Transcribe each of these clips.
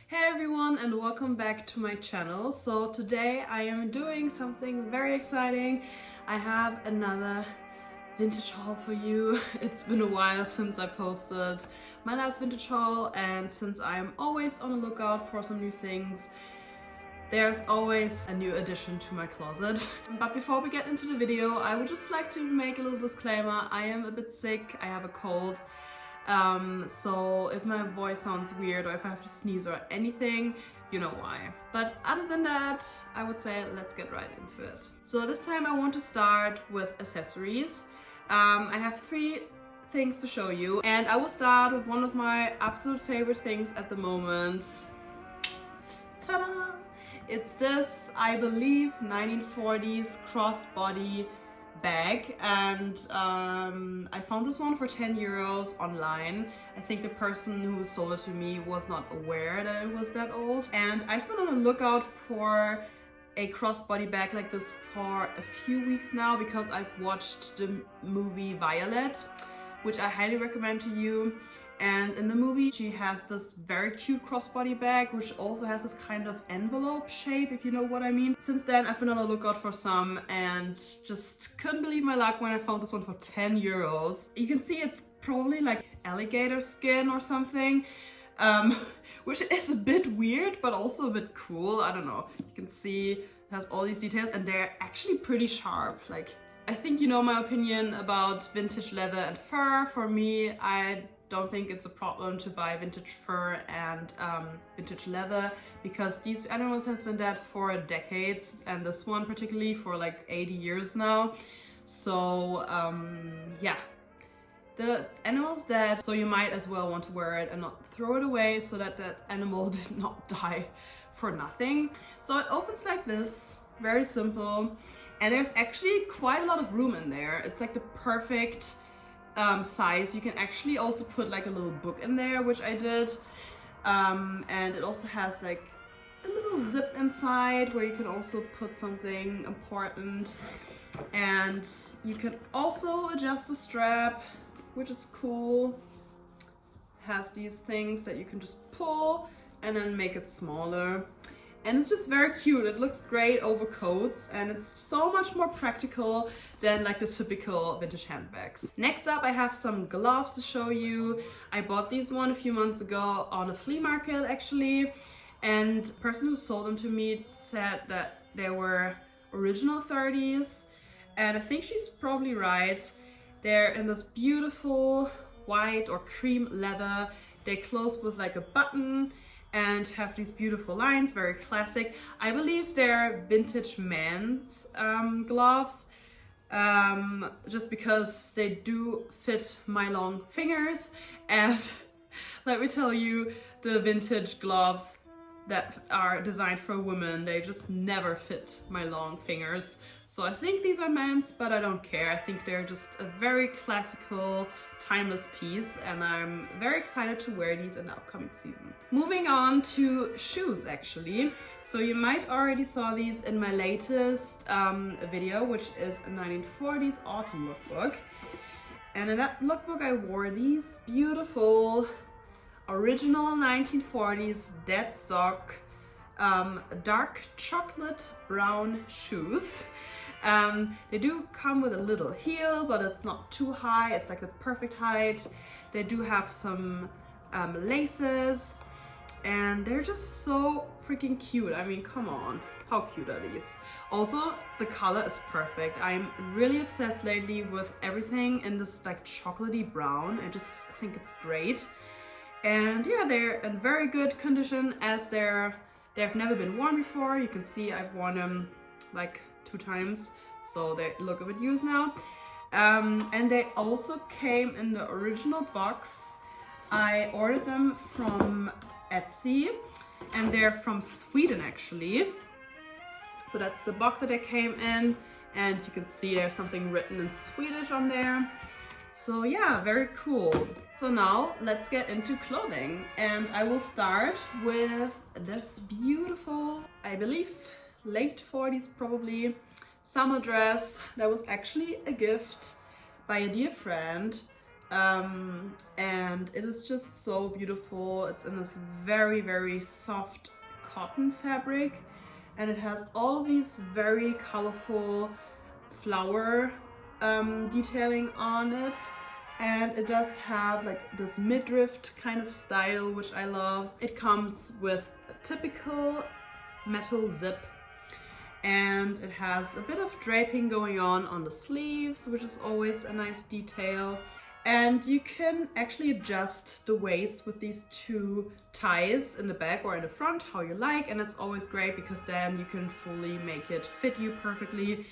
Hey everyone, and welcome back to my channel. So today I am doing something very exciting. I have another vintage haul for you. It's been a while since I posted my last vintage haul, and since I'm always on the lookout for some new things, there's always a new addition to my closet. But before we get into the video, I would just like to make a little disclaimer. I am a bit sick, I have a cold. So if my voice sounds weird or if I have to sneeze or anything, you know why. But other than that, I would say let's get right into it. So this time I want to start with accessories. I have 3 things to show you, and I will start with one of my absolute favorite things at the moment. Ta-da! It's this, I believe, 1940s crossbody bag, and I found this one for 10 euros online. I think the person who sold it to me was not aware that it was that old, and I've been on the lookout for a crossbody bag like this for a few weeks now because I've watched the movie Violet, which I highly recommend to you. And in the movie she has this very cute crossbody bag which also has this kind of envelope shape, if you know what I mean. Since then I've been on the lookout for some and just couldn't believe my luck when I found this one for 10 euros. You can see it's probably like alligator skin or something, which is a bit weird but also a bit cool. I don't know, you can see it has all these details and they're actually pretty sharp. Like, I think you know my opinion about vintage leather and fur. For me, I don't think it's a problem to buy vintage fur and vintage leather because these animals have been dead for decades, and this one particularly for like 80 years now. So yeah, the animal's dead, so you might as well want to wear it and not throw it away so that that animal did not die for nothing. So it opens like this, very simple, and there's actually quite a lot of room in there. It's like the perfect size. You can actually also put like a little book in there, which I did, and it also has like a little zip inside where you can also put something important, and you can also adjust the strap, which is cool. It has these things that you can just pull and then make it smaller. And it's just very cute. It looks great over coats, and it's so much more practical than like the typical vintage handbags. Next up, I have some gloves to show you. I bought these one a few months ago on a flea market actually, and the person who sold them to me said that they were original 30s, and I think she's probably right. They're in this beautiful white or cream leather. They close with like a button and have these beautiful lines, very classic. I believe they're vintage men's gloves, just because they do fit my long fingers. And let me tell you, the vintage gloves that are designed for women, they just never fit my long fingers. So I think these are men's, but I don't care. I think they're just a very classical, timeless piece, and I'm very excited to wear these in the upcoming season. Moving on to shoes actually. So you might already saw these in my latest video, which is a 1940s autumn lookbook. And in that lookbook I wore these beautiful original 1940s dead stock dark chocolate brown shoes. They do come with a little heel, but it's not too high. It's like the perfect height. They do have some laces, and they're just so freaking cute. I mean, come on, how cute are these? Also, the color is perfect. I'm really obsessed lately with everything in this like chocolatey brown. I just think it's great. And yeah, they're in very good condition as they've never been worn before. You can see I've worn them like 2 times, so they look a bit used now. And they also came in the original box. I ordered them from Etsy, and they're from Sweden actually. So that's the box that they came in, and you can see there's something written in Swedish on there. So yeah, very cool. So now let's get into clothing, and I will start with this beautiful, I believe late 40s probably, summer dress that was actually a gift by a dear friend and it is just so beautiful. It's in this very, very soft cotton fabric, and it has all of these very colorful flower detailing on it, and it does have like this midriff kind of style, which I love. It comes with a typical metal zip, and it has a bit of draping going on the sleeves, which is always a nice detail. And you can actually adjust the waist with these two ties in the back or in the front, how you like, and it's always great because then you can fully make it fit you perfectly.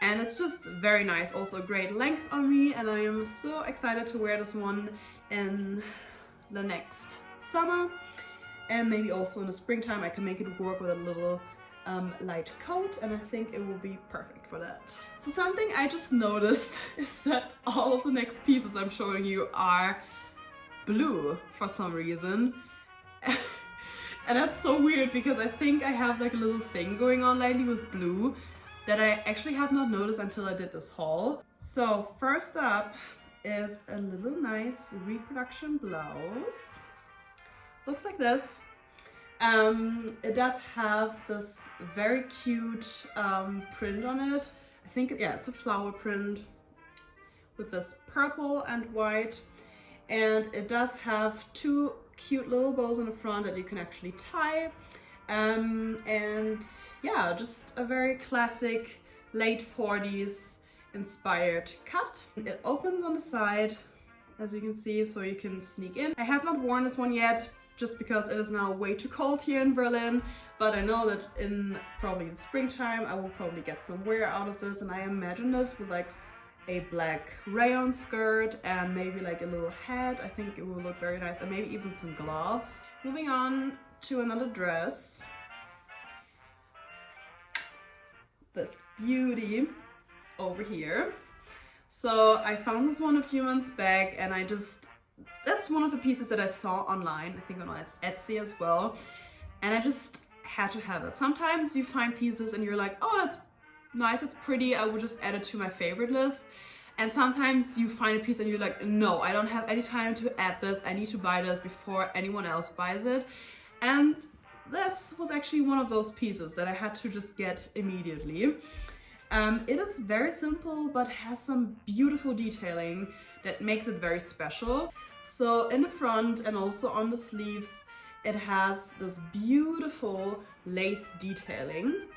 And it's just very nice, also a great length on me, and I am so excited to wear this one in the next summer. And maybe also in the springtime I can make it work with a little light coat, and I think it will be perfect for that. So something I just noticed is that all of the next pieces I'm showing you are blue for some reason. And that's so weird because I think I have like a little thing going on lately with blue that I actually have not noticed until I did this haul. So first up is a little nice reproduction blouse. Looks like this. It does have this very cute print on it. I think, yeah, it's a flower print with this purple and white. And it does have two cute little bows in the front that you can actually tie. And yeah, just a very classic late 40s inspired cut. It opens on the side, as you can see, so you can sneak in. I have not worn this one yet, just because it is now way too cold here in Berlin, but I know that in probably the springtime I will probably get some wear out of this, and I imagine this with like a black rayon skirt and maybe like a little hat. I think it will look very nice, and maybe even some gloves. Moving on to another dress. This beauty over here. So I found this one a few months back, and that's one of the pieces that I saw online, I think on Etsy as well, and I just had to have it. Sometimes you find pieces and you're like, oh, that's nice, it's pretty, I would just add it to my favorite list. And sometimes you find a piece and you're like, no, I don't have any time to add this, I need to buy this before anyone else buys it. And this was actually one of those pieces that I had to just get immediately. It is very simple but has some beautiful detailing that makes it very special. So in the front and also on the sleeves, it has this beautiful lace detailing.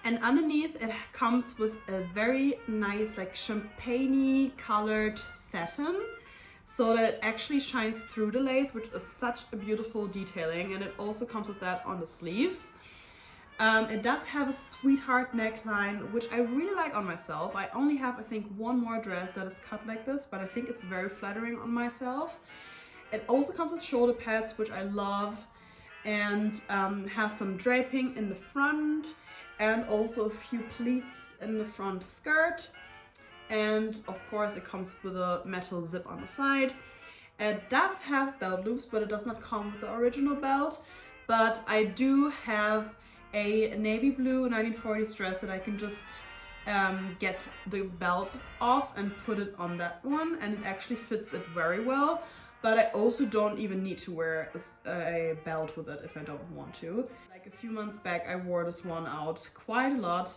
And underneath it comes with a very nice like champagne-y colored satin, so that it actually shines through the lace, which is such a beautiful detailing. And it also comes with that on the sleeves. It does have a sweetheart neckline, which I really like on myself. I only have, I think, one more dress that is cut like this, but I think it's very flattering on myself. It also comes with shoulder pads, which I love, and has some draping in the front, and also a few pleats in the front skirt. And of course it comes with a metal zip on the side. It does have belt loops, but it does not come with the original belt. But I do have a navy blue 1940s dress that I can just get the belt off and put it on that one, and it actually fits it very well. But I also don't even need to wear a belt with it if I don't want to. Like a few months back I wore this one out quite a lot,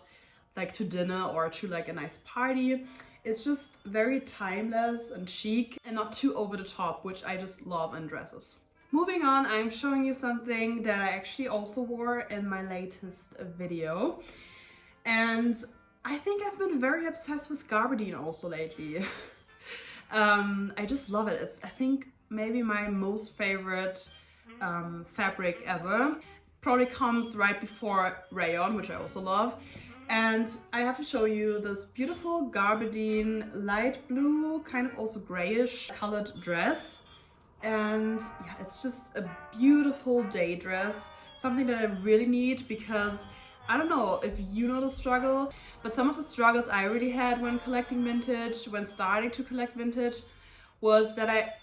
like to dinner or to like a nice party. It's just very timeless and chic and not too over the top, which I just love in dresses. Moving on, I'm showing you something that I actually also wore in my latest video. And I think I've been very obsessed with gabardine also lately. I just love it. It's, I think, maybe my most favorite fabric ever. Probably comes right before rayon, which I also love. And I have to show you this beautiful gabardine light blue, kind of also grayish colored dress. And yeah, it's just a beautiful day dress, something that I really need because I don't know if you know the struggle, but some of the struggles I really had when collecting vintage, when starting to collect vintage, was that I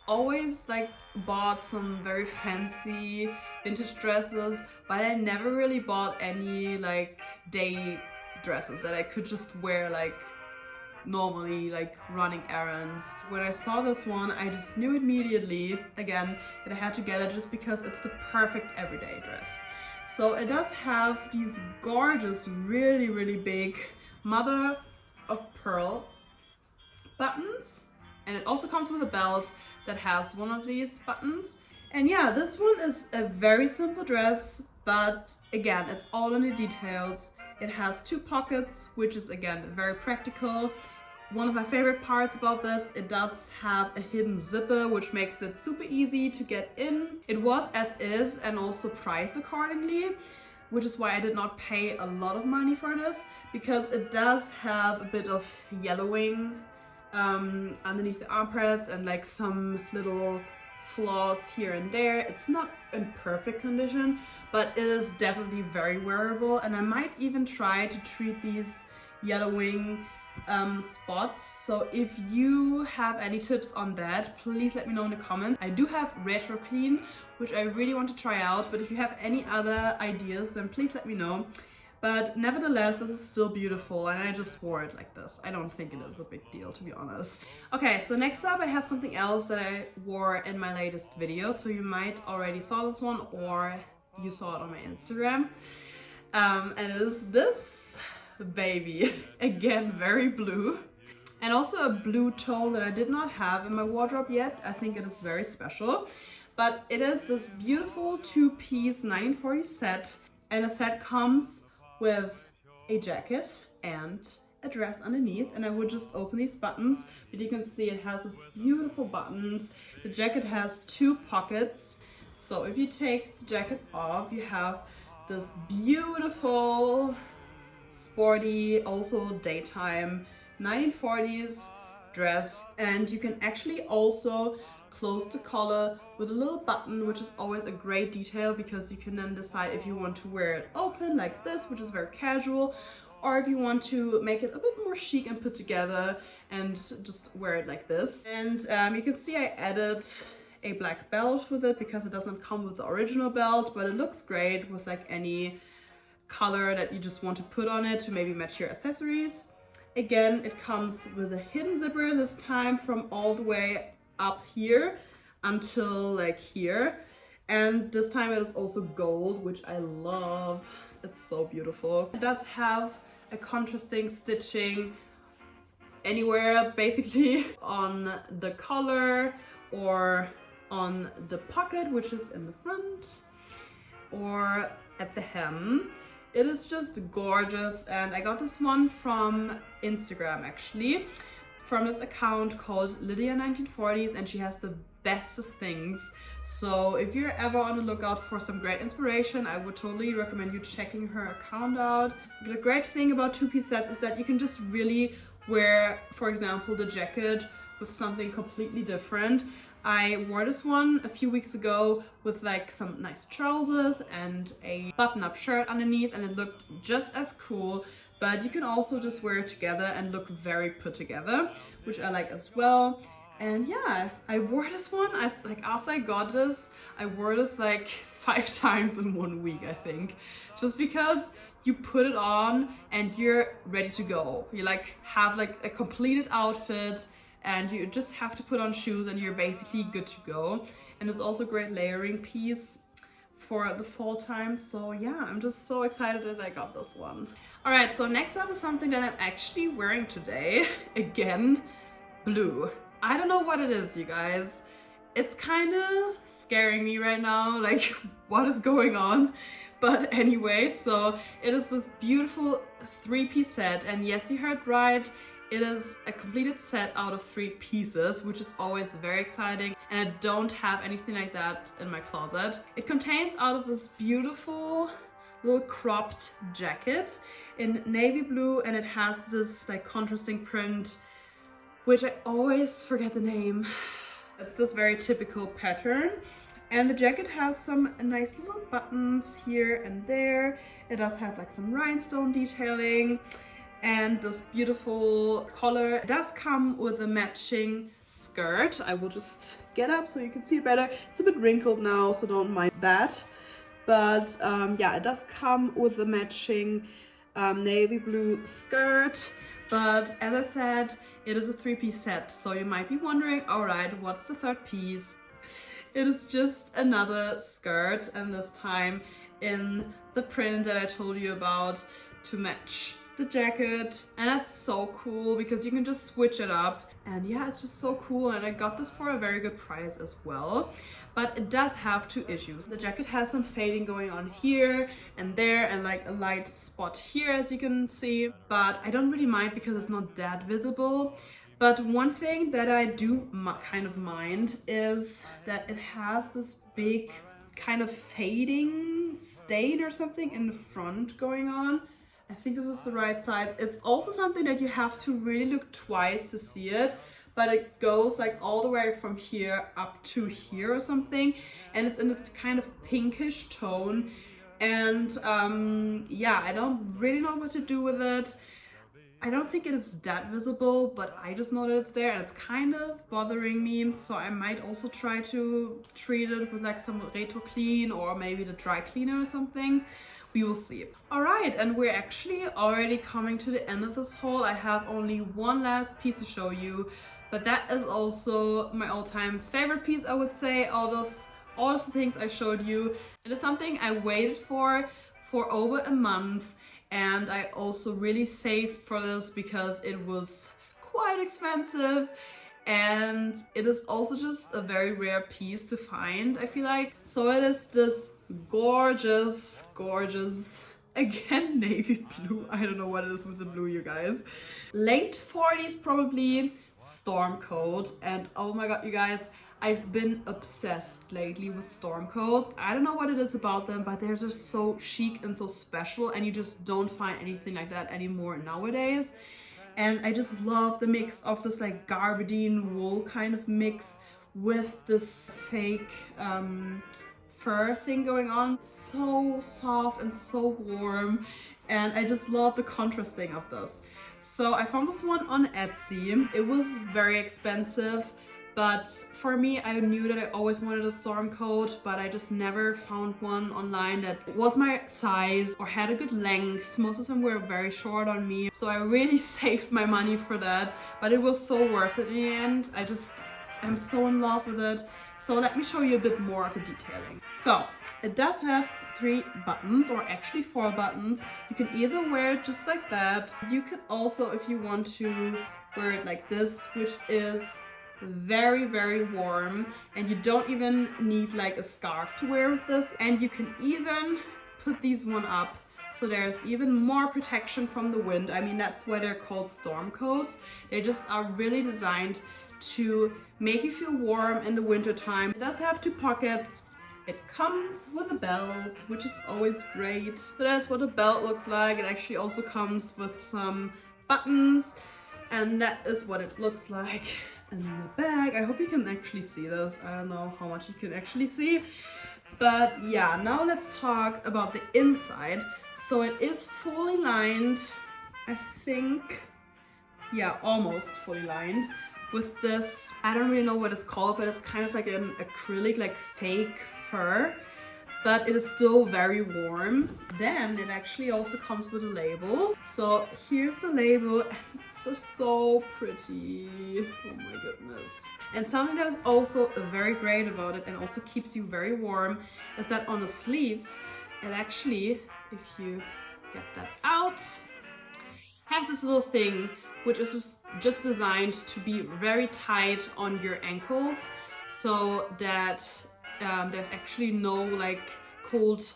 always like bought some very fancy vintage dresses, but I never really bought any like day dresses that I could just wear like normally like running errands. When I saw this one, I just knew immediately, again, that I had to get it just because it's the perfect everyday dress. So it does have these gorgeous, really, really big mother of pearl buttons, and it also comes with a belt that has one of these buttons. And yeah, this one is a very simple dress, but again, it's all in the details. It has 2 pockets, which is again very practical. One of my favorite parts about this, it does have a hidden zipper, which makes it super easy to get in. It was as is and also priced accordingly, which is why I did not pay a lot of money for this, because it does have a bit of yellowing underneath the armpits and like some little flaws here and there. It's not in perfect condition, but it is definitely very wearable, and I might even try to treat these yellowing spots. So if you have any tips on that, please let me know in the comments. I do have Retro Clean, which I really want to try out, but if you have any other ideas, then please let me know. But nevertheless, this is still beautiful, and I just wore it like this. I don't think it is a big deal, to be honest. Okay, so next up I have something else that I wore in my latest video. So you might already saw this one, or you saw it on my Instagram. And it is this baby. Again, very blue. And also a blue tone that I did not have in my wardrobe yet. I think it is very special. But it is this beautiful 2-piece 1940 set. And the set comes with a jacket and a dress underneath, and I would just open these buttons, but you can see it has these beautiful buttons. The jacket has 2 pockets, so if you take the jacket off, you have this beautiful, sporty, also daytime 1940s dress, and you can actually also close the collar with a little button, which is always a great detail, because you can then decide if you want to wear it open like this, which is very casual, or if you want to make it a bit more chic and put together and just wear it like this. And you can see I added a black belt with it because it doesn't come with the original belt, but it looks great with like any color that you just want to put on it to maybe match your accessories. Again, it comes with a hidden zipper this time from all the way up here until like here, and this time it is also gold, which I love. It's so beautiful. It does have a contrasting stitching anywhere basically on the collar or on the pocket, which is in the front, or at the hem. It is just gorgeous, and I got this one from Instagram actually, from this account called Lydia1940s, and she has the bestest things. So if you're ever on the lookout for some great inspiration, I would totally recommend you checking her account out. The great thing about 2-piece sets is that you can just really wear, for example, the jacket with something completely different. I wore this one a few weeks ago with like some nice trousers and a button-up shirt underneath, and it looked just as cool. But you can also just wear it together and look very put together, which I like as well. And yeah, I wore this one, after I got this, I wore this like 5 times in 1 week, I think. Just because you put it on and you're ready to go. You like have like a completed outfit, and you just have to put on shoes and you're basically good to go. And it's also a great layering piece for the fall time. So yeah, I'm just so excited that I got this one. All right, so next up is something that I'm actually wearing today. Again, blue. I don't know what it is, you guys. It's kind of scaring me right now, like what is going on? But anyway, so it is this beautiful 3-piece set, and yes, you heard right. It is a completed set out of 3 pieces, which is always very exciting, and I don't have anything like that in my closet. It contains out of this beautiful little cropped jacket in navy blue, and it has this like contrasting print, which I always forget the name. It's this very typical pattern, and the jacket has some nice little buttons here and there. It does have like some rhinestone detailing and this beautiful collar. It does come with a matching skirt. I will just get up so you can see it better. It's a bit wrinkled now, so don't mind that. But yeah, it does come with a matching navy blue skirt, But as I said, it is a 3-piece set, so you might be wondering, alright, what's the third piece? It is just another skirt, and this time in the print that I told you about to match the jacket. And that's so cool because you can just switch it up, and yeah, it's just so cool. And I got this for a very good price as well, but it does have 2 issues. The jacket has some fading going on here and there, and like a light spot here, as you can see, but I don't really mind because it's not that visible. But one thing that I do kind of mind is that it has this big kind of fading stain or something in the front going on. I think this is the right size. It's also something that you have to really look twice to see it, but it goes like all the way from here up to here or something, and it's in this kind of pinkish tone. And yeah, I don't really know what to do with it. I don't think it is that visible, but I just know that it's there and it's kind of bothering me. So I might also try to treat it with like some Retro Clean or maybe the dry cleaner or something. We will see. Alright, and we're actually already coming to the end of this haul. I have only one last piece to show you, but that is also my all-time favorite piece, I would say, out of all of the things I showed you. It is something I waited for over a month. And I also really saved for this because it was quite expensive, and it is also just a very rare piece to find, I feel like. So it is this gorgeous, again, navy blue. I don't know what it is with the blue, you guys. Late 40s probably, storm coat. And oh my god, you guys, I've been obsessed lately with storm coats. I don't know what it is about them, but they're just so chic and so special, and you just don't find anything like that anymore nowadays. And I just love the mix of this like gabardine wool kind of mix with this fake fur thing going on. So soft and so warm, and I just love the contrasting of this. So I found this one on Etsy. It was very expensive, but for me, I knew that I always wanted a storm coat, but I just never found one online that was my size or had a good length. Most of them were very short on me, so I really saved my money for that, but it was so worth it in the end. I'm so in love with it. So let me show you a bit more of the detailing. So it does have 3 buttons, or actually 4 buttons. You can either wear it just like that. You could also, if you want to, wear it like this, which is very, very warm, and you don't even need like a scarf to wear with this. And you can even put these one up so there's even more protection from the wind. I mean, that's why they're called storm coats. They just are really designed to make you feel warm in the winter time. It does have 2 pockets. It comes with a belt, which is always great. So that's what a belt looks like. It actually also comes with some buttons, and that is what it looks like in the bag. I hope you can actually see this. I don't know how much you can actually see, but yeah, now let's talk about the inside. So it is fully lined, I think, yeah, almost fully lined with this, I don't really know what it's called, but it's kind of like an acrylic, like fake fur, but it is still very warm. Then it actually also comes with a label. So here's the label, and it's just so pretty. Oh my goodness. And something that is also very great about it and also keeps you very warm is that on the sleeves, it actually, if you get that out, has this little thing which is just designed to be very tight on your ankles, so that there's actually no like cold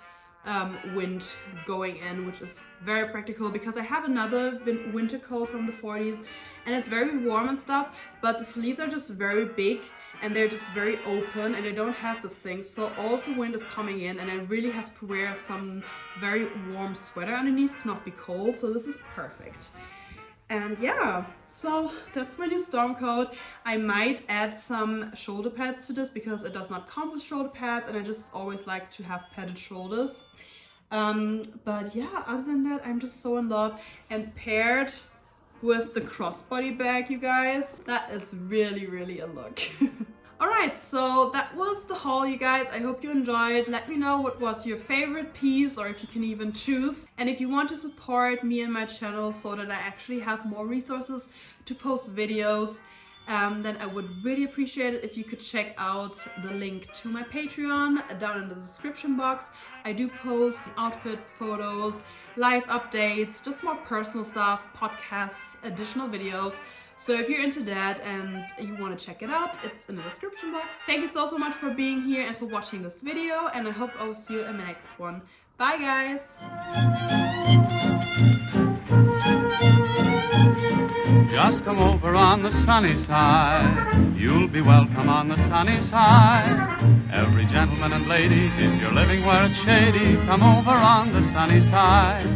wind going in, which is very practical because I have another winter coat from the 40s and it's very warm and stuff, but the sleeves are just very big and they're just very open and they don't have this thing, so all of the wind is coming in and I really have to wear some very warm sweater underneath to not be cold. So this is perfect. And yeah, so that's my new storm coat. I might add some shoulder pads to this because it does not come with shoulder pads and I just always like to have padded shoulders. But yeah, other than that, I'm just so in love. And paired with the crossbody bag, you guys, that is really, really a look. Alright, so that was the haul, you guys. I hope you enjoyed. Let me know what was your favorite piece, or if you can even choose. And if you want to support me and my channel so that I actually have more resources to post videos, then I would really appreciate it if you could check out the link to my Patreon down in the description box. I do post outfit photos, live updates, just more personal stuff, podcasts, additional videos. So if you're into that and you want to check it out, it's in the description box. Thank you so much for being here and for watching this video, and I hope I'll see you in the next one. Bye guys! Just come over on the sunny side. You'll be welcome on the sunny side. Every gentleman and lady, if you're living where it's shady, come over on the sunny side.